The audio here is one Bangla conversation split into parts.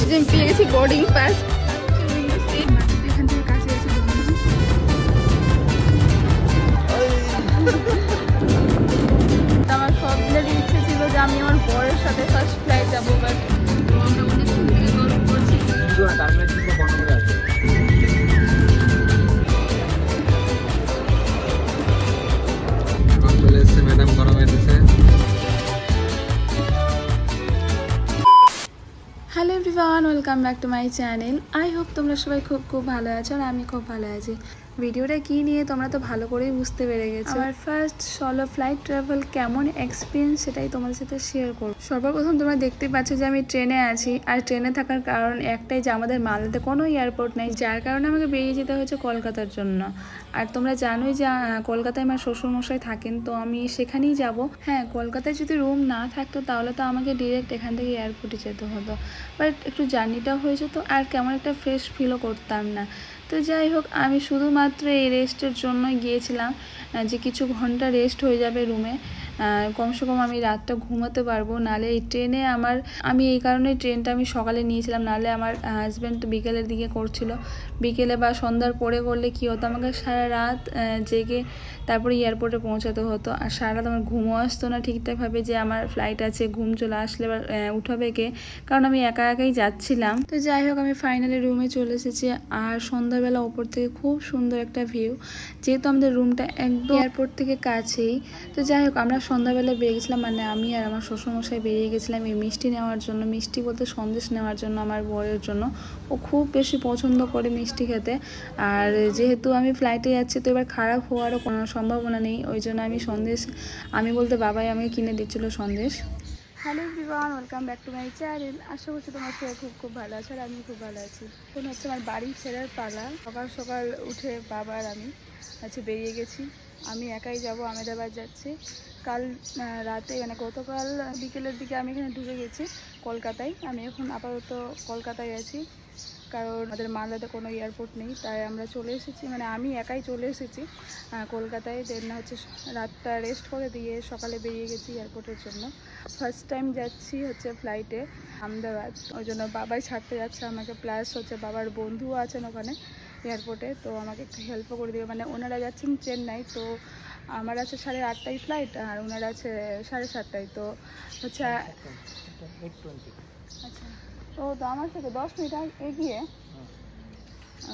যে আমি পেয়ে গেছি বোর্ডিং পাস। এখান থেকে কাছে আছে আমার সবগুলোরই ইচ্ছে ছিল যে আমি আমার বরের সাথে ফার্স্ট ফ্লাইট যাবো, বাট আমরা অনেকক্ষণ থেকে গল্প করছি। চলে এসছে ম্যাডাম গরমে দিছে। Hello everyone, welcome back to my channel. I hope তোমরা সবাই খুব ভালো আছো আর আমি খুব ভালো আছি। ভিডিওটা কী নিয়ে তোমরা তো ভালো করেই বুঝতে পেরে গেছো। আমার ফার্স্ট সলো ফ্লাইট ট্রাভেল কেমন এক্সপিরিয়েন্স সেটাই তোমাদের সাথে শেয়ার করব। সর্বপ্রথম তোমরা দেখতে পাচ্ছ যে আমি ট্রেনে আছি, আর ট্রেনে থাকার কারণ একটাই যে আমাদের মালদাতে কোনো এয়ারপোর্ট নেই, যার কারণে আমাকে বেরিয়ে যেতে হয়েছে কলকাতার জন্য। আর তোমরা জানোই যে কলকাতায় আমার শ্বশুরমশাই থাকেন, তো আমি সেখানেই যাব। হ্যাঁ, কলকাতায় যদি রুম না থাকতো তাহলে তো আমাকে ডিরেক্ট এখান থেকে এয়ারপোর্টে যেতে হতো, বাট একটু জার্নিটাও হয়ে যেত আর কেমন একটা ফ্রেশ ফিলও করতাম না। তো যাই হোক, আমি শুধুমাত্র এই রেস্টের জন্যই গিয়েছিলাম, যে কিছু ঘন্টা রেস্ট হয়ে যাবে রুমে, কমসে কম আমি রাতটা ঘুমাতে পারবো। নাহলে এই ট্রেনে আমি এই কারণে ট্রেনটা আমি সকালে নিয়েছিলাম, নাহলে আমার হাজব্যান্ড বিকেলের দিকে করছিল। বিকেলে বা সন্ধ্যার পরে করলে কী হতো, আমাকে সারা রাত জেগে তারপরে এয়ারপোর্টে পৌঁছাতে হতো, আর সারা রাত আমার ঘুমও আসতো না ঠিকঠাকভাবে, যে আমার ফ্লাইট আছে, ঘুম চলে আসলে উঠাবে কে, কারণ আমি একা একাই যাচ্ছিলাম। তো যাই হোক, আমি ফাইনালি রুমে চলে এসেছি। আর সন্ধ্যাবেলা ওপর থেকে খুব সুন্দর একটা ভিউ, যেহেতু আমাদের রুমটা একদম এয়ারপোর্ট থেকে কাছেই। তো যাই হোক, আমরা সন্ধ্যাবেলা বেরিয়ে গেছিলাম, মানে আমি আর আমার শ্বশুরমশাই বেরিয়ে গেছিলাম এই মিষ্টি নেওয়ার জন্য, মিষ্টি বলতে সন্দেশ নেওয়ার জন্য আমার বরের জন্য। ও খুব বেশি পছন্দ করে মিষ্টি খেতে, আর যেহেতু আমি ফ্লাইটে যাচ্ছি তো এবার খারাপ হওয়ারও কোনো সম্ভাবনা নেই, ওই জন্য আমি বলতে বাবাই আমাকে কিনে দিচ্ছিল সন্দেশ। Hello everyone, welcome back to my channel. আশা করছি তোমার সবাই খুব ভালো আছে আর আমি খুব ভালো আছি। এখন হচ্ছে আমার বাড়ি ছেড়ার পালা। সকাল সকাল উঠে বাবা আর আমি বেরিয়ে গেছি। আমি একাই যাব, আহমেদাবাদ যাচ্ছি। কাল রাতে মানে গতকাল বিকেলের দিকে আমি এখানে ঢুকে গেছি কলকাতায়। আমি এখন আপাতত কলকাতায় আছি, কারণ আমাদের মালদাতে কোনো এয়ারপোর্ট নেই, তাই আমরা চলে এসেছি, মানে আমি একাই চলে এসেছি কলকাতায়। দেন রাতটা রেস্ট করে দিয়ে সকালে বেরিয়ে গেছি এয়ারপোর্টের জন্য। ফার্স্ট টাইম যাচ্ছি ফ্লাইটে আহমেদাবাদ, ওই জন্য বাবাই ছাড়তে যাচ্ছে আমাকে, প্লাস বাবার বন্ধুও আছেন ওখানে এয়ারপোর্টে, তো আমাকে একটু হেল্পও করে দেবে। মানে ওনারা যাচ্ছেন চেন্নাই, তো আমার আছে 8:30 ফ্লাইট আর ওনারা আছে 7:30, তো আচ্ছা তো আমার থেকে 10 মিনিট এগিয়ে।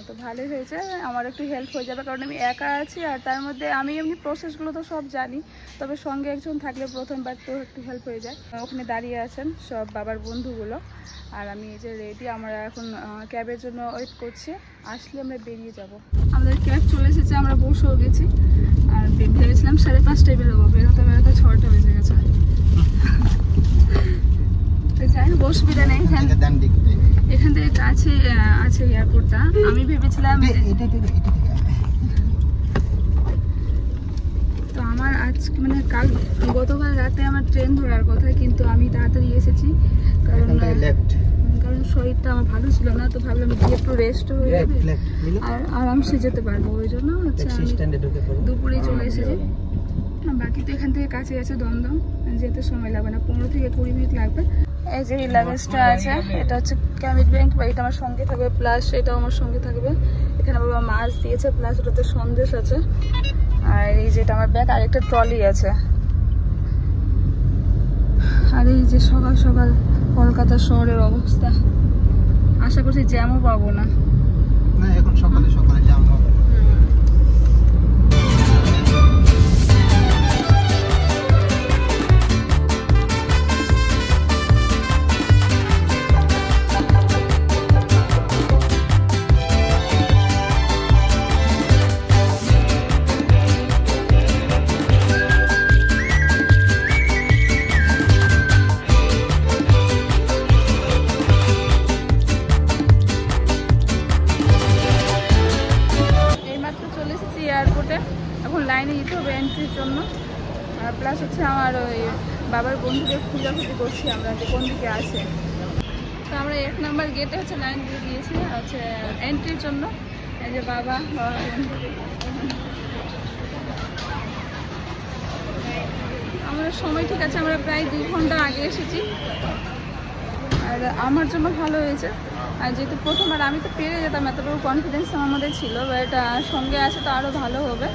তো ভালোই হয়েছে, আমার একটু হেল্প হয়ে যাবে, কারণ আমি একা আছি। আর তার মধ্যে আমি এমনি প্রসেসগুলো তো সব জানি, তবে সঙ্গে একজন থাকলে প্রথমবার তো একটু হেল্প হয়ে যায়। ওখানে দাঁড়িয়ে আছেন সব বাবার বন্ধুগুলো, আর আমি এই যে রেডি। আমরা এখন ক্যাবের জন্য ওয়েট করছি, আসলে আমরা বেরিয়ে যাব। আমাদের ক্যাব চলে এসেছে, আমরা বসেও গেছি। আর ভেবেছিলাম 5:30টায় বেরোবো, বেরোতে 6টা বেজে গেছে। যাই হোক, অসুবিধা নেই, এখান থেকে কাছে আছে এয়ারপোর্টটা। আমি ভেবেছিলাম তো আমার আজকে মানে গতকাল রাতে আমার ট্রেন ধরার কথা, কিন্তু আমি তাড়াতাড়ি এসেছি, কারণ শরীরটা আমার ভালো ছিল না। তো ভাবলাম গিয়ে একটু রেস্ট হয়ে যাবে আর আরামসে যেতে পারবো, ওই জন্য দুপুরেই চলে এসেছি। বাকি তো এখান থেকে কাছে আছে দমদম, যেতে সময় লাগবে না, 15 থেকে 20 মিনিট লাগবে। এই যে লাগেজটা আছে, এটা হচ্ছে ক্যামিট ব্যাংক, বা এটা আমার সঙ্গে থাকবে, প্লাস এটাও আমার সঙ্গে থাকবে। এখানে বাবা মাছ দিয়েছে, প্লাস ওটাতে সন্দেশ আছে। আর এই যেটা আমার ব্যাগ, আর একটা ট্রলি আছে। আর এই যে সকাল সকাল কলকাতা শহরের অবস্থা, আশা করছি জ্যামও পাবো না। এখন সকালে সকালে জ্যাম হবে। এখন লাইনে যেতে হবে এন্ট্রির জন্য, আর প্লাস আমার ওই বাবার বন্ধুদের খোঁজাখুঁজি করছি আমরা যে কোন দিকে আছে। তো আমরা 1 নম্বর গেটে লাইন দিয়ে দিয়েছি এন্ট্রির জন্য। এই যে বাবার বন্ধু, আমাদের সময় ঠিক আছে, আমরা প্রায় 2 ঘন্টা আগে এসেছি। আর আমার জন্য ভালো হয়েছে, আর যেহেতু প্রথমবার আমি তো পেরে যেতাম, এতটুকু কনফিডেন্স আমার মধ্যে ছিল, বাট সঙ্গে আছে তো আরও ভালো হবে।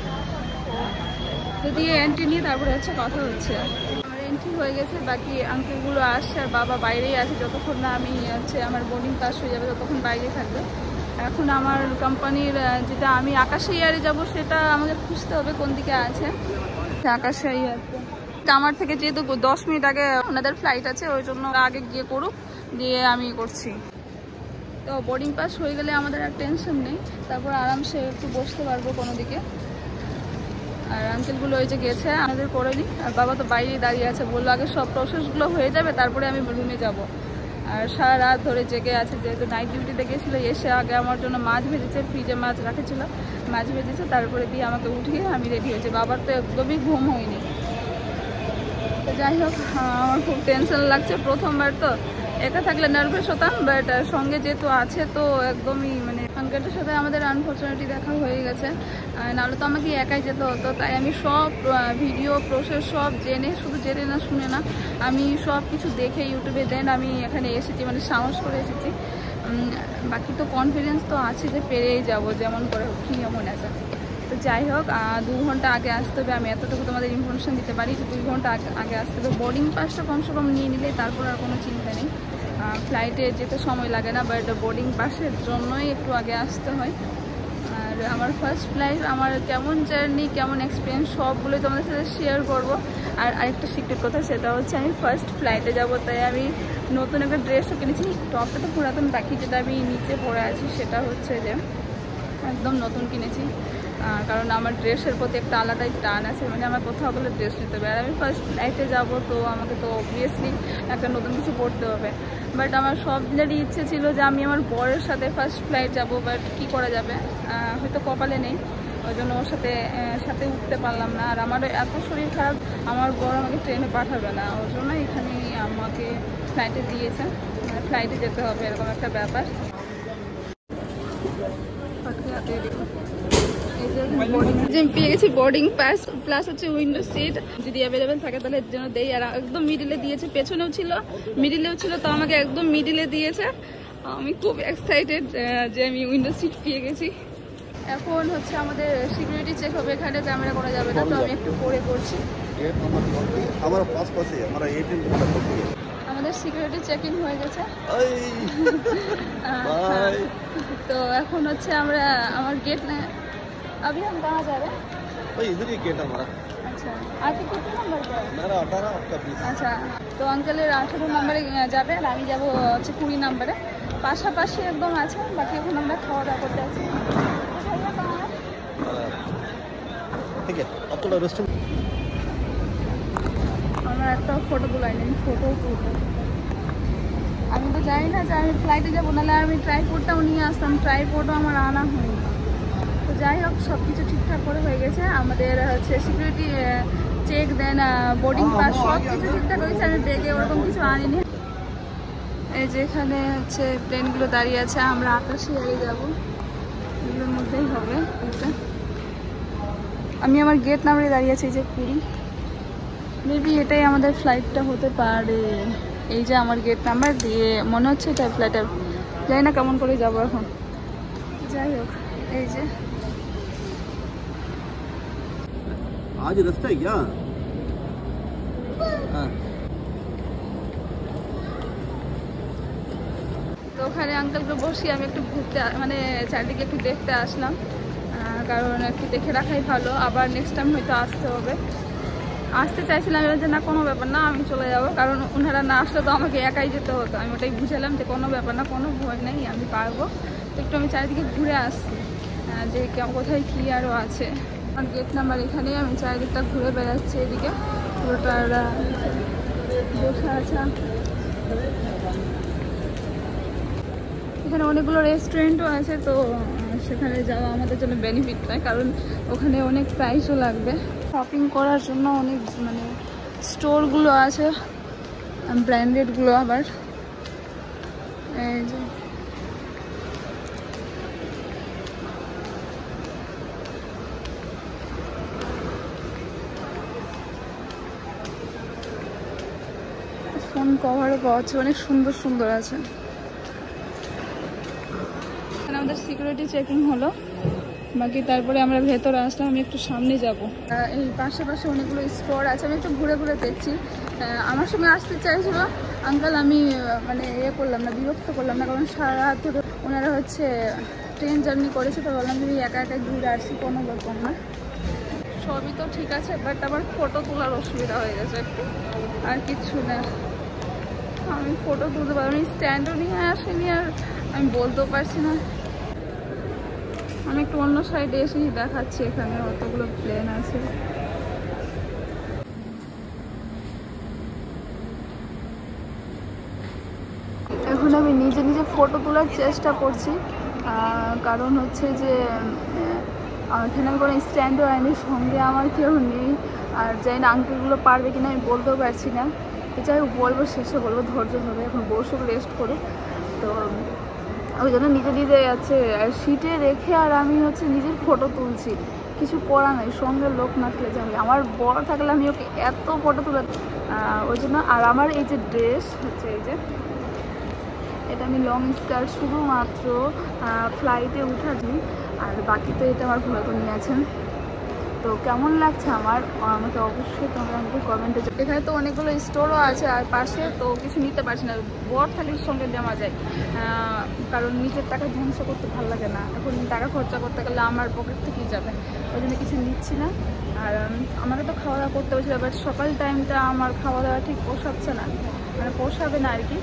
যদি এন্ট্রি নিয়ে তারপরে হচ্ছে কথা হচ্ছে। আমার এন্ট্রি হয়ে গেছে, বাকি আঙ্কেলগুলো আসছে আর বাবা বাইরেই আছে, যতক্ষণ না আমি হচ্ছে আমার বোর্ডিং পাস হয়ে যাবে ততক্ষণ বাইরে থাকবে। এখন আমার কোম্পানির যেটা আমি আকাশে ইয়ারে যাব সেটা আমাকে খুঁজতে হবে কোন দিকে আছে। আকাশে ইয়ারতে আমার থেকে যেহেতু 10 মিনিট আগে ওনাদের ফ্লাইট আছে, ওই জন্য আগে গিয়ে করুক, দিয়ে আমি করছি। তো বোর্ডিং পাস হয়ে গেলে আমাদের আর টেনশন নেই, তারপর আরামসে একটু বসতে পারবো কোনো দিকে। আর আঙ্কেলগুলো ওই যে গেছে, আমাদের করে নিই। আর বাবা তো বাইরেই দাঁড়িয়ে আছে, বললো আগে সব প্রসেসগুলো হয়ে যাবে তারপরে আমি রুমে যাব। আর সারা রাত ধরে জেগে আছে, যেহেতু নাইট ডিউটিতে গেছিলো, এসে আগে আমার জন্য মাছ ভেজেছে, ফ্রিজে মাছ রাখেছিল, মাছ ভেজেছে, তারপরে দিয়ে আমাকে উঠিয়ে আমি রেডি হয়েছি। বাবার তো একদমই ঘুম হয়নি। তো যাই হোক, আমার খুব টেনশন লাগছে, প্রথমবার তো একা থাকলে নার্ভাস হতাম, বাট সঙ্গে যেহেতু আছে তো একদমই মানে আঙ্কেলটার সাথে আমাদের আনফর্চুনেটলি দেখা হয়ে গেছে, নাহলে তো আমাকে একাই যেতে হতো। তাই আমি সব ভিডিও প্রসেস সব জেনে, শুধু জেনে না শুনে না, আমি সব কিছু দেখে ইউটিউবে দেন আমি এখানে এসেছি, মানে সাহস করে এসেছি। বাকি তো কনফিডেন্স তো আছে যে পেরেই যাব, যেমন করে কি এমন আছে। তো যাই হোক, 2 ঘন্টা আগে আসতে হবে, আমি এতটুকু তোমাদের ইনফরমেশন দিতে পারি যে 2 ঘন্টা আগে আসতে হবে। বোর্ডিং পাসটা কমসে কম নিয়ে নিলে তারপর আর কোনো চিন্তা নেই, ফ্লাইটে যেতে সময় লাগে না, বাট বোর্ডিং পাসের জন্যই একটু আগে আসতে হয়। আর আমার ফার্স্ট ফ্লাইট, আমার কেমন জার্নি, কেমন এক্সপিরিয়েন্স সবগুলোই তোমাদের সাথে শেয়ার করবো। আর আরেকটা সিক্রেট কথা, সেটা হচ্ছে আমি ফার্স্ট ফ্লাইটে যাব, তাই আমি নতুন একটা ড্রেসও কিনেছি। টপটা তো পুরাতন রাখি, যেটা আমি নিচে পরে আছি সেটা হচ্ছে যে একদম নতুন কিনেছি, কারণ আমার ড্রেসের প্রতি একটা আলাদাই টান আছে, মানে আমার কোথাও বলে ড্রেস নিতে হবে। আর আমি ফার্স্ট ফ্লাইটে যাবো, তো আমাকে তো অবভিয়াসলি একটা নতুন কিছু পরতে হবে। বাট আমার সব দিনেরই ইচ্ছে ছিল যে আমি আমার বরের সাথে ফার্স্ট ফ্লাইট যাব, বাট কী করা যাবে, হয়তো কপালে নেই, ওই জন্য ওর সাথে উঠতে পারলাম না। আর আমারও এত শরীর খারাপ, আমার বর আমাকে ট্রেনে পাঠাবে না, ওর জন্য এখানেই আমাকে ফ্লাইটে দিয়েছে, ফ্লাইটে যেতে হবে, এরকম একটা ব্যাপার। যে আমি পেয়ে গেছি বোর্ডিং পাস, প্লাস হচ্ছে উইন্ডো সিট, যদি অ্যাভেলেবেল থাকে তাহলে যেন দেই। আর একদম মিডিলে দিয়েছে, পেছনেও ছিল মিডিলেও ছিল, তো আমাকে একদম মিডিলে দিয়েছে। আমি খুব এক্সাইটেড যে আমি উইন্ডো সিট পেয়ে গেছি। এখন হচ্ছে আমাদের সিকিউরিটি চেক হবে, এখানে ক্যামেরা করা যাবে না, তো আমি একটু পরে করছি। আমাদের সিকিউরিটি চেক ইন হয়ে গেছে, তো এখন হচ্ছে আমরা আমার গেট अभी हम कहाँ जा रहे हैं? भाई इधर ही गेट हमारा। अच्छा, आपके कितने नंबर पर? मेरा 18, आपका 20। আচ্ছা, তো আঙ্কেলের 18 নম্বরে যাবে আর আমি যাবো হচ্ছে 20 নম্বরে, পাশাপাশি একদম আছে। বাকি এখন আমরা খাওয়া দাওয়া করতে আছি। ठीक है, अब थोड़ा रेस्ट। আমরা একটা ফটো তুলাই নিন, ফটো তুলবো। আমি তো জানি না যে আমি ফ্লাইটে যাবো, নাহলে আমি ট্রাইপডটাও নিয়ে আসতাম, ট্রাইপডও আমার আনা হয়নি। তো যাই হোক, সব কিছু ঠিকঠাক করে হয়ে গেছে। আমাদের হচ্ছে সিকিউরিটি চেক, দেন বোর্ডিং পাস সব কিছু ঠিকঠাক হয়েছে। আমি ব্যাগে ওরকম কিছু আনিনি। এই যে এখানে হচ্ছে প্লেনগুলো দাঁড়িয়ে আছে, আমরা আকাশে যাবো, এগুলোর মধ্যেই হবে এটা। আমি আমার গেট নাম্বারে দাঁড়িয়ে আছি, এই যে 20। মেবি এটাই আমাদের ফ্লাইটটা হতে পারে। এই যে আমার গেট নাম্বার দিয়ে মনে হচ্ছে এটা ফ্লাইটের, জানি না কেমন করে যাবো এখন। যাই হোক, এই যে आज रास्ता है क्या? हाँ। তো ওখানে আঙ্কেলকে বসিয়ে আমি একটু ঘুরতে, মানে চারদিকে একটু দেখতে আসলাম, কারণ একটু দেখে রাখাই ভালো, আবার নেক্সট টাইম হয়তো আসতে হবে। আসতে চাইছিলাম যে না কোনো ব্যাপার না, আমি চলে যাব, কারণ ওনারা না আসলে তো আমাকে একাই যেতে হতো। আমি ওটাই বুঝালাম যে কোনো ব্যাপার না, কোনো ভয় নেই, আমি পারবো। তো একটু আমি চারিদিকে ঘুরে আসছি যে কোথায় কী আরও আছে। আমার গেট নাম্বার এখানেই, আমি চারিদিকটা ঘুরে বেড়াচ্ছি, এদিকে পুরোটা বসে আছে। এখানে অনেকগুলো রেস্টুরেন্টও আছে, তো সেখানে যাওয়া আমাদের জন্য বেনিফিট নয়, কারণ ওখানে অনেক প্রাইসও লাগবে। শপিং করার জন্য অনেক মানে স্টোরগুলো আছে, ব্র্যান্ডেডগুলো আবার। এই যে কভারও পাওয়া যাচ্ছে, অনেক সুন্দর সুন্দর আছে। আমাদের সিকিউরিটি চেকিং হলো, বাকি তারপরে আমরা ভেতরে আসলাম। আমি একটু সামনে যাব। এই পাশে অনেকগুলো স্টোর আছে, আমি একটু ঘুরে ঘুরে দেখছি। আমার সঙ্গে আসতে চাইছিল আঙ্কাল, আমি মানে করলাম না, বিরক্ত করলাম না, কারণ সারা রাত ধরে ওনারা হচ্ছে ট্রেন জার্নি করেছে, তো বললাম তুমি একা একা ঘুরে আসছি, কোনো ব্যাপার না। সবই তো ঠিক আছে, বাট আমার ফটো তোলার অসুবিধা হয়ে গেছে একটু, আর কিচ্ছু না। আমি ফটো তুলতে পারবো, আমি স্ট্যান্ডও নিয়ে আসিনি, আর আমি বলতেও পারছি না। আমি একটু অন্য সাইডে এসে দেখাচ্ছি, এখানে অতগুলো প্লেন আছে। এখন আমি নিজে নিজে ফটো তোলার চেষ্টা করছি, কারণ হচ্ছে যে এখানে আমি কোনো স্ট্যান্ডও আইনি, সঙ্গে আমার কেউ নেই, আর যাই না আঙ্কেলগুলো পারবে কিনা আমি বলতেও পারছি না। তো যাই হোক বলবো, শেষে বলবো, ধৈর্য ধরে এখন বসুক, রেস্ট করুক। তো ওই জন্য নিজে নিজে আছে সিটে রেখে, আর আমি হচ্ছে নিজের ফটো তুলছি, কিছু করা নাই। সঙ্গে লোক না থাকলে যাবে, আমার বড় থাকলে আমি ওকে এত ফটো তুলে ওই জন্য। আর আমার এই যে ড্রেস হচ্ছে, এই যে এটা আমি লং স্কার্ট শুধুমাত্র ফ্লাইটে উঠাছি, আর বাকি তো এটা আমার ঘোরা তো নিয়েছেন। তো কেমন লাগছে আমার, আমাকে অবশ্যই তোমরা আমাকে কমেন্টে। এখানে তো অনেকগুলো স্টোরও আছে, আর পাশে তো কিছু নিতে পারছি না, বড় থাকলে সঙ্গে নেওয়া যায়, কারণ নিজের টাকা ধ্বংস করতে ভালো লাগে না। এখন টাকা খরচা করতে গেলে আমার পকেট থেকেই যাবে, ওই জন্য কিছু নিচ্ছি না। আর আমাকে তো খাওয়া দাওয়া করতে হয়েছিল, বাট সকাল টাইমটা আমার খাওয়া দাওয়া ঠিক পোষাচ্ছে না, মানে পোষাবে না আর কি।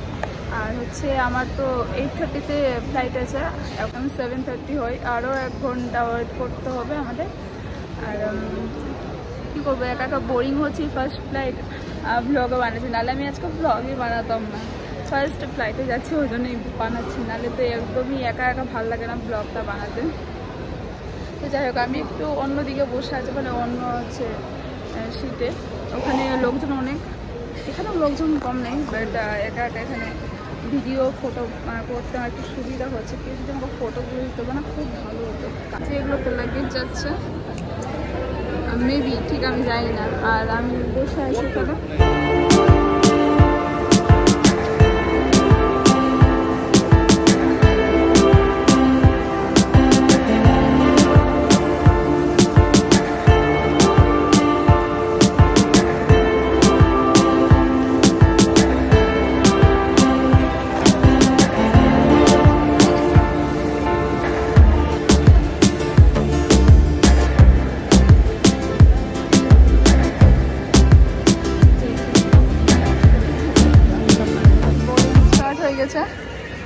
আর হচ্ছে আমার তো 8:30-তে ফ্লাইট আছে, এখন 7:30 হয়, আরও 1 ঘন্টা ওয়েট করতে হবে আমাদের। আর কী করবো, একা একা বোরিং হচ্ছে। ফার্স্ট ফ্লাইট ব্লগও বানাচ্ছি, নাহলে আমি আজকে ব্লগই বানাতাম না। ফার্স্ট ফ্লাইটে যাচ্ছি, ওই জন্যই বানাচ্ছি, নাহলে তো একদমই একা একা ভালো লাগে না ব্লগটা বানাতে। তো যাই হোক, আমি একটু অন্যদিকে বসে আছি, মানে অন্য হচ্ছে সিটে, ওখানে লোকজন অনেক, এখানেও লোকজন কম নেই, বাট একা একা এখানে ভিডিও ফটো করতে আমার একটু সুবিধা হচ্ছে। কেউ যদি আমাকে ফটোগুলো দিতে হবে না, খুব ভালো হতো। কাছে এগুলো লাগেজ যাচ্ছে মেবি, ঠিক আমি জানি না। আর আমি বসে আছি এখানে।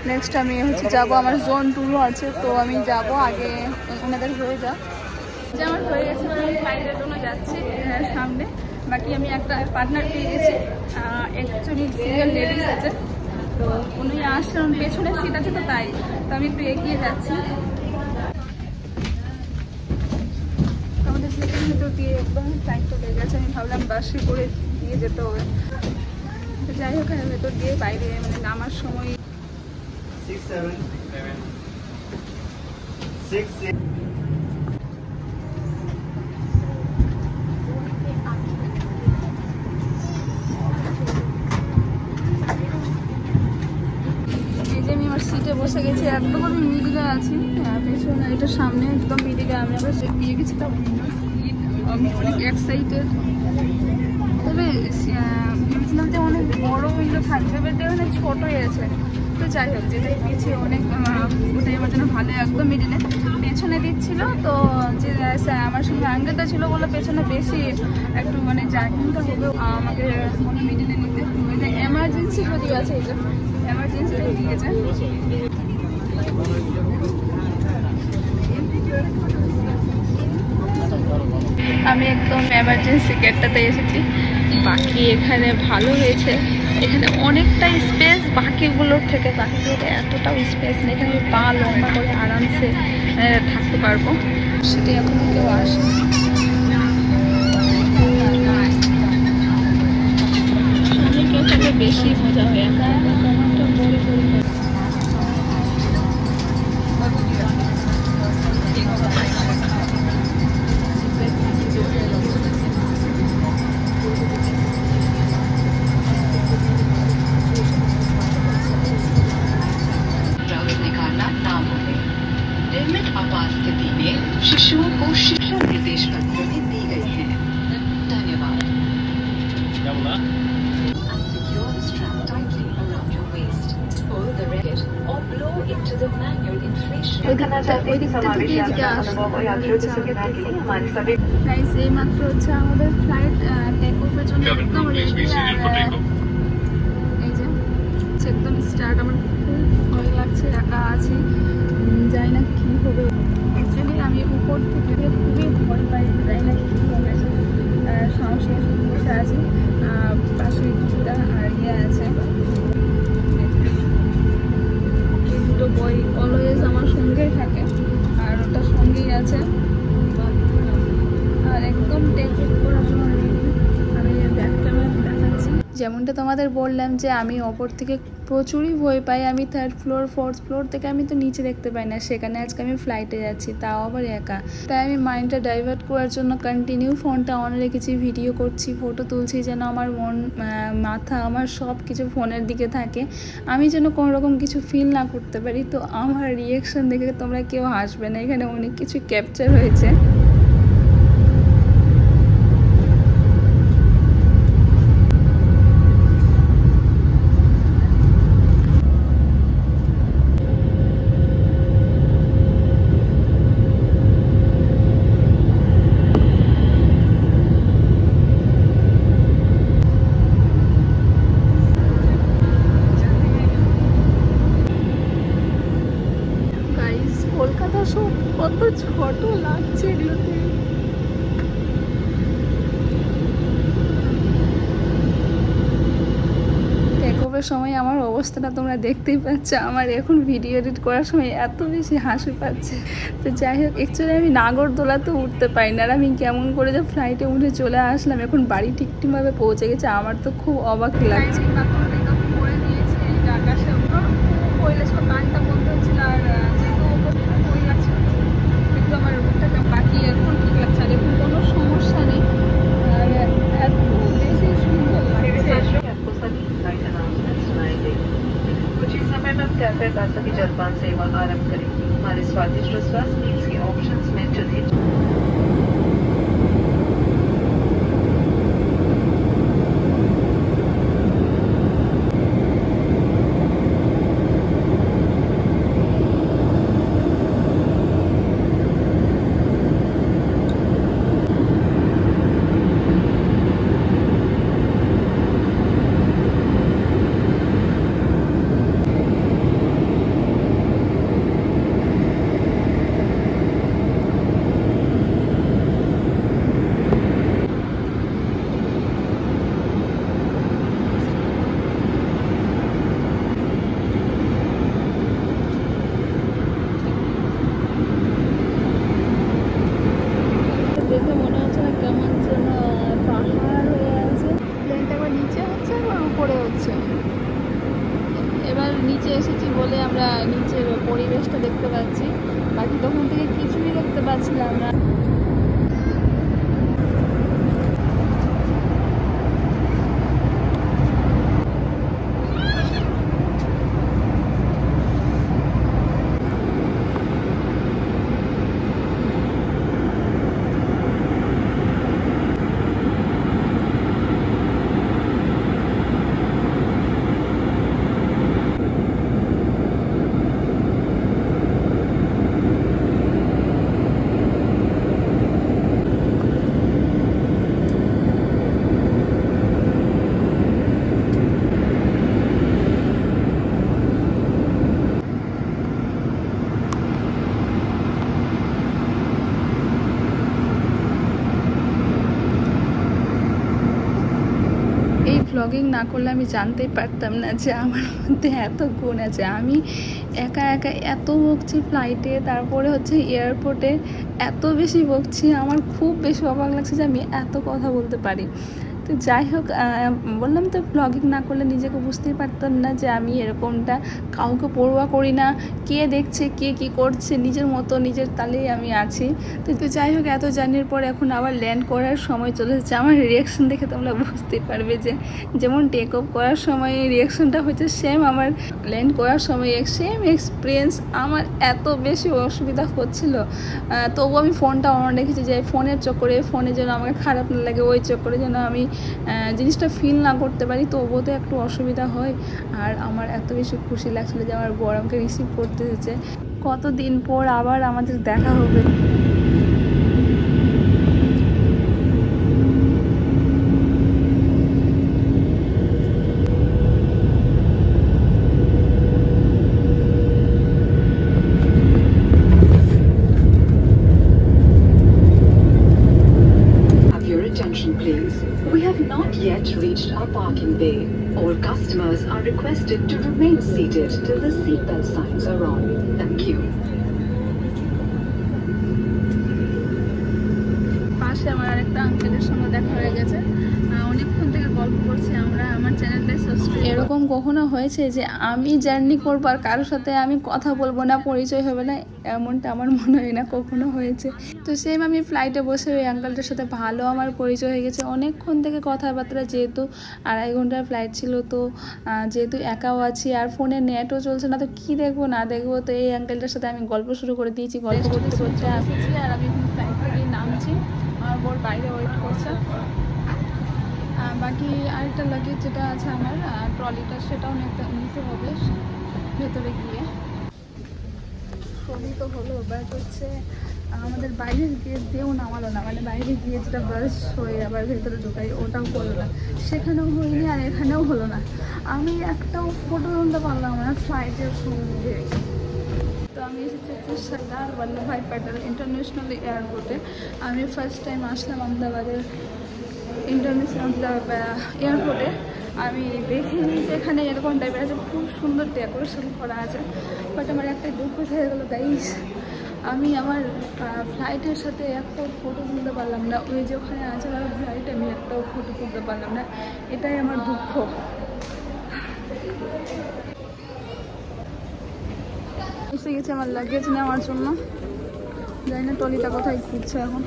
নেক্সট আমি হচ্ছে যাবো, আমার জোন 2 আছে, তো আমি যাব আগে ওনাদের হয়ে যা যে আমার হয়ে গেছে। আমি ফ্লাইটের জন্য যাচ্ছি সামনে, বাকি আমি একটা পার্টনার পেয়ে গেছি, একচুয়ালি সিঙ্গেল লেডিস আছে, তো উনি আসছেন, পেছনে সিট আছে, তো তাই তো আমি একটু এগিয়ে যাচ্ছি। আমাদের সিটের ভিতর দিয়ে একদম ফ্লাইট তো লেগে গেছে, আমি ভাবলাম বাসে করে দিয়ে যেতে হবে। যাই হোক, ভেতর দিয়ে বাইরে মানে নামার সময় 6 7 6 6 এই যে আমি আমার সিটে বসে গেছি, একদম আমি মিডিলে আছি, পেছনে এটা সামনে একদম মিডিলে। আমি আবার পেয়ে গেছি সিট, আমি অনেক এক্সাইটেড। তবে ভেবেছিলাম যে অনেক বড় উইন্ডো থাকবে, বাট এখানে ছোটোই আছে। তো যাই হোক, যেটাই পেয়েছি অনেক, ওটাই আমার জন্য ভালো। একদম মিডিলে পেছনে দিচ্ছিল, তো যে আমার সঙ্গে আঙ্কেলটা ছিল বলে পেছনে বেশি একটু মানে জার্কিংটা হবে, আমাকে মনে মিডিলে নিতে হবে। এমার্জেন্সি যদি আছে, এই যে এমার্জেন্সিটা দিয়েছে। আমি একদম এমার্জেন্সি গেটটাতে এসেছি। বাকি এখানে ভালো হয়েছে, এখানে অনেকটা স্পেস, বাকিগুলোর থেকে বাকিগুলোতে এতটাও স্পেস নেই। এখানে আমি পা লম্বা করে আরামসে থাকতে পারবো, সেটাই এখন কেউ আসে। সঙ্গে কেউ থাকলে বেশি মজা হয়, একা একা কেমনটা বড় করে। গাইস এই মাত্র হচ্ছে আমাদের ফ্লাইট টেক অফের জন্য একদম রেডি। আর এই যে একদম স্টার্ট। আমার খুব ভয় লাগছে, একা আছি, জানি না কী হবে। অ্যাকচুয়ালি আমি উপর থেকে খুবই ভয় পাই, জানি না কী হবে। সাহস নিয়ে শুধু বসে আছি, পাশে জুতা আর ইয়ে আছে। এই দুটো বই অলওয়েজ আমার সঙ্গেই থাকে, আর ওটা সঙ্গেই আছে। আর একদম টেক অফ করার জন্য আমি ব্যাক ক্যামেরা দেখাচ্ছি। যেমনটা তোমাদের বললাম যে আমি ওপর থেকে প্রচুরই ভয় পাই। আমি 3rd ফ্লোর 4th ফ্লোর থেকে আমি তো নিচে দেখতে পাই না, সেখানে আজকে আমি ফ্লাইটে যাচ্ছি, তাও আবার একা। তাই আমি মাইন্ডটা ডাইভার্ট করার জন্য কন্টিনিউ ফোনটা অন রেখেছি, ভিডিও করছি, ফটো তুলছি, যেন আমার মাথা আমার সব কিছু ফোনের দিকে থাকে, আমি যেন কোনো রকম কিছু ফিল না করতে পারি। তো আমার রিয়েকশন দেখে তোমরা কেউ হাসবে না, এখানে অনেক কিছু ক্যাপচার হয়েছে। কলকাতা সব কত ছোট লাগছে এগুলোতে। টেক অফের সময় আমার অবস্থাটা তোমরা দেখতেই পাচ্ছ। আমার এখন ভিডিও এডিট করার সময় এত বেশি হাসি পাচ্ছে। তো যাই হোক, অ্যাকচুয়ালি আমি নাগরদোলাতেও উঠতে পারি না, আর আমি কেমন করে যে ফ্লাইটে উঠে চলে আসলাম, এখন বাড়ি ঠিকঠাকভাবে পৌঁছে গেছে, আমার তো খুব অবাক লাগছে। আকাশে কানটা বন্ধ হচ্ছিল, আর আমার রুটটা বাকি এখন ঠিক লাগছে, আর এখন কোনো সমস্যা নেই, আর এত বেশি সুন্দর লাগছে। कुछ ही समय में कैफे दासा की जलपान सेवा आरंभ करेगी। हमारे स्वादिष्ट और स्वास्थ्य मील्स के ऑप्शंस में चुने দেখে মনে হচ্ছে না কেমন যেন পাহাড় হয়ে আছে। প্লেনটা আবার নিচে হচ্ছে, আবার উপরে হচ্ছে। এবার নিচে এসেছি বলে আমরা নিচের পরিবেশটা দেখতে পাচ্ছি, বাকি তখন থেকে কিছুই দেখতে পাচ্ছিলাম না। ব্লগিং না করলে আমি জানতেই পারতাম না যে আমার মধ্যে এত গুণ আছে। আমি একা একা এত বকছি ফ্লাইটে, তারপরে হচ্ছে এয়ারপোর্টে এত বেশি বকছি। আমার খুব বেশি অবাক লাগছে যে আমি এত কথা বলতে পারি। তো যাই হোক, বললাম তো ব্লগিং না করলে নিজেকে বুঝতেই পারতাম না যে আমি এরকমটা, কাউকে পরোয়া করি না, কে দেখছে কে কী করছে, নিজের মতো নিজের তালেই আমি আছি। তো যাই হোক, এত জার্নির পর এখন আবার ল্যান্ড করার সময় চলে এসেছে। আমার রিয়াকশন দেখে তোমরা বুঝতেই পারবে যে যেমন টেক অফ করার সময় রিয়াকশনটা হচ্ছে সেম, আমার ল্যান্ড করার সময় সেম এক্সপিরিয়েন্স। আমার এত বেশি অসুবিধা হচ্ছিল, তবু আমি ফোনটা অন রেখেছি যে ফোনের চক্করে, ফোনে যেন আমাকে খারাপ না লাগে, ওই চক্করে যেন আমি জিনিসটা ফিল না করতে পারি, তবুও তো একটু অসুবিধা হয়। আর আমার এত বেশি খুশি লাগছিলো যে আমার বর আমাকে রিসিভ করতে এসেছে। কতদিন পর আবার আমাদের দেখা হবে। Attention please. We have not yet reached our parking bay. All customers are requested to remain seated till the seatbelt signs are on. Thank you. পাশে আমার আরেকটা আঙ্কেলের সঙ্গে দেখা হয়ে গেছে, অনেকক্ষণ থেকে গল্প করছি আমরা। আমার চ্যানেলটাই সাবস্ক্রাইব। এরকম কখনো হয়েছে যে আমি জার্নি করবো আর কারোর সাথে আমি কথা বলবো না, পরিচয় হবে না? এমনটা আমার মনে হয় না কখনো হয়েছে। তো সেম আমি ফ্লাইটে বসে ওই আঙ্কেলটার সাথে ভালো আমার পরিচয় হয়ে গেছে অনেকক্ষণ থেকে কথাবার্তা, যেহেতু 2.5 ঘন্টার ফ্লাইট ছিল। তো যেহেতু একাও আছি আর ফোনে নেটও চলছে না, তো কী দেখবো না দেখবো, তো এই আঙ্কেলটার সাথে আমি গল্প শুরু করে দিয়েছি। গল্প করতে করতে আসছি আর আমি ফ্লাইট থেকেই নামছি। আমার বোর বাইরে ওয়েট করছে। বাকি আরেকটা লাগেজ যেটা আছে আমার ট্রলিটা, সেটাও নিতে হবে ভেতরে গিয়ে। সবই তো হলো, বাট হচ্ছে আমাদের বাইরের গেট দিয়েও নামালো না, মানে বাইরে গিয়ে যেটা বাস হয়ে আবার ভেতরে ঢোকাই ওটাও করলো না, সেখানেও হয়নি আর এখানেও হলো না। আমি একটাও ফটো তুলতে পারলাম না ফ্লাইটের সঙ্গে। তো আমি এসেছি সরদার বল্লভভাই প্যাটেল ইন্টারন্যাশনাল এয়ারপোর্টে। আমি ফার্স্ট টাইম আসলাম আহমেদাবাদের ইন্টারন্যাশনাল এয়ারপোর্টে। আমি দেখিনি যে এখানে এরকম টাইপের আছে, খুব সুন্দর ডেকোরেশন করা আছে। বাট আমার একটা দুঃখ হয়ে গেলো গাইস, আমি আমার ফ্লাইটের সাথে একটাও ফটো তুলতে পারলাম না। ওই যে ওখানে আছে আমার ফ্লাইটে, আমি একটাও ফটো তুলতে পারলাম না, এটাই আমার দুঃখ। এসে গেছে আমার লাগেজ নেওয়ার জন্য, জানি না ট্রলিটা কোথায় ঘুরছে এখন।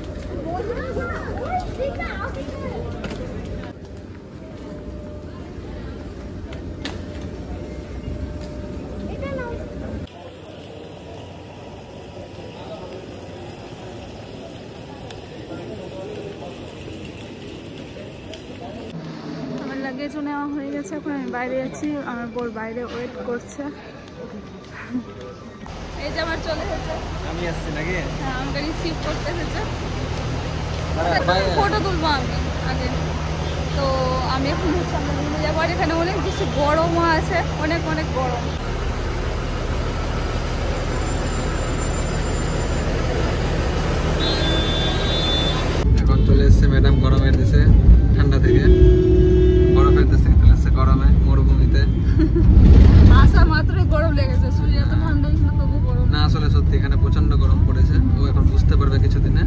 আমার লাগেজও নেওয়া হয়ে গেছে, এখন আমি বাইরে আছি, আমার বোর বাইরে ওয়েট করছে। এই যে আমার চলে এসেছে, আমি আসছি নাকি? হ্যাঁ আমাকে রিসিভ করতে এসেছে। ফটো তুলবো আমি আগে, তো আমি এখন হচ্ছে আমরা রুমে যাবো। আর এখানে অনেক বেশি গরমও আছে, অনেক অনেক গরম। এখন চলে এসছে ম্যাডাম গরমের দেশে, ঠান্ডা থেকে বরফের দেশ থেকে চলে এসছে গরমে, মরুভূমিতে। আসা মাত্রই গরম লেগেছে, সূর্য এত ঠান্ডা ছিল তবু গরম না আসলে সত্যি এখানে প্রচন্ড গরম পড়েছে। ও এখন বুঝতে পারবে কিছুদিনে,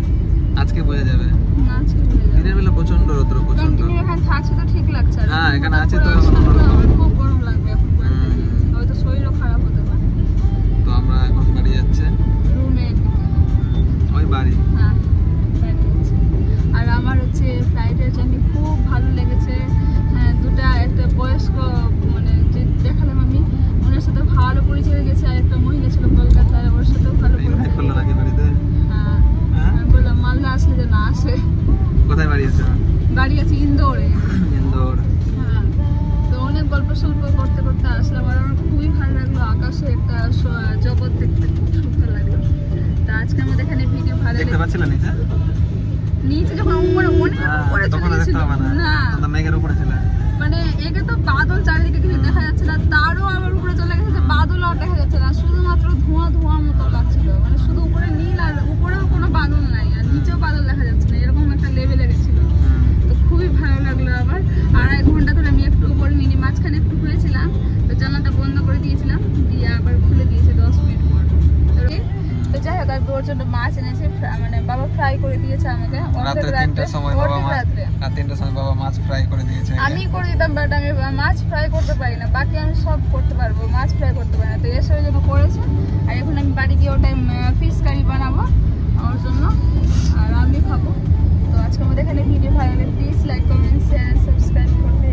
আজকে বোঝা যাবে। না আজকে হয়ে যাবে। দিনের বেলা প্রচন্ড রৌদ্র, প্রচন্ড। কন্টিনিউ এখানে থাকছে তো ঠিক লাগছে। হ্যাঁ এখানে আছি তো আমার খুব গরম লাগবে এখন, হয়তো শরীরও খারাপ হতে পারে। তো আমরা এখন বাড়ি যাচ্ছে, রুমে ওই বাড়ি। হ্যাঁ বাড়ি যাচ্ছি। আর আমার হচ্ছে ফ্লাইটের জার্নি খুব ভালো লেগেছে। হ্যাঁ দুটা, একটা বয়স্ক মানে যে দেখালাম আমি, ওনার সাথে ভালো পরিচয় হয়ে গেছে। আর একটা মহিলা ছিল কলকাতায়, ওর সাথেও ভালো ইনভাইট করলো নাকি বাড়িতে? হ্যাঁ আমি বললাম মালদা আসলে যে না আসে। কোথায় বাড়ি আছে? বাড়ি আছে ইন্দোরে। ইন্দোর। হ্যাঁ তো অনেক গল্প সল্প করতে করতে আসলাম। আর আমার খুবই ভালো লাগলো, আকাশে একটা জগৎ দেখতে খুব সুন্দর লাগলো। তা আজকে আমাদের এখানে ভিডিও ভালো দেখতে পাচ্ছিল নিচে? নিচে যখন উপরে অনেক উপরে তখন চলে দেখতে গেছিল হবে না, না, তখন মেঘের উপরে ছিল। মানে একে তো বাদল চারিদিকে কিছু দেখা যাচ্ছে না, তারও আবার উপরে চলে গেছে যে বাদল আর দেখা যাচ্ছে না, শুধুমাত্র ধোঁয়া ধোঁয়া মতো লাগছিল। মানে শুধু উপরে নীল আর উপরেও কোনো বাদল নাই, আর নিচেও বাদল দেখা যাচ্ছে না, এরকম একটা লেভেলে গেছিল। তো খুবই ভালো লাগলো। আবার 2.5 ঘন্টা ধরে আমি একটু উপরে মাঝখানে একটু হয়েছিলাম, তো জানালাটা বন্ধ করে দিয়েছিলাম, দিয়ে আবার খুলে দিয়েছে 10 মিনিট পর। তো যাই হোক, আর ওর জন্য মাছ এনেছে, মানে বাবা ফ্রাই করে দিয়েছে আমাকে। রাতে 3টার সময় বাবা মাছ ফ্রাই করে দিয়েছে। আমি করে দিতাম, বাট আমি মাছ ফ্রাই করতে পারি না, বাকি আমি সব করতে পারবো, মাছ ফ্রাই করতে পারি না। তো এসে ওই জন্য করেছে। আর এখন আমি বাড়ি গিয়ে ওটাই ফিশ কারি বানাবো ওর জন্য, আর আমি খাবো। তো আজকে আমাদের এখানে ভিডিও ভালো লাগলে please like comment share subscribe করবে।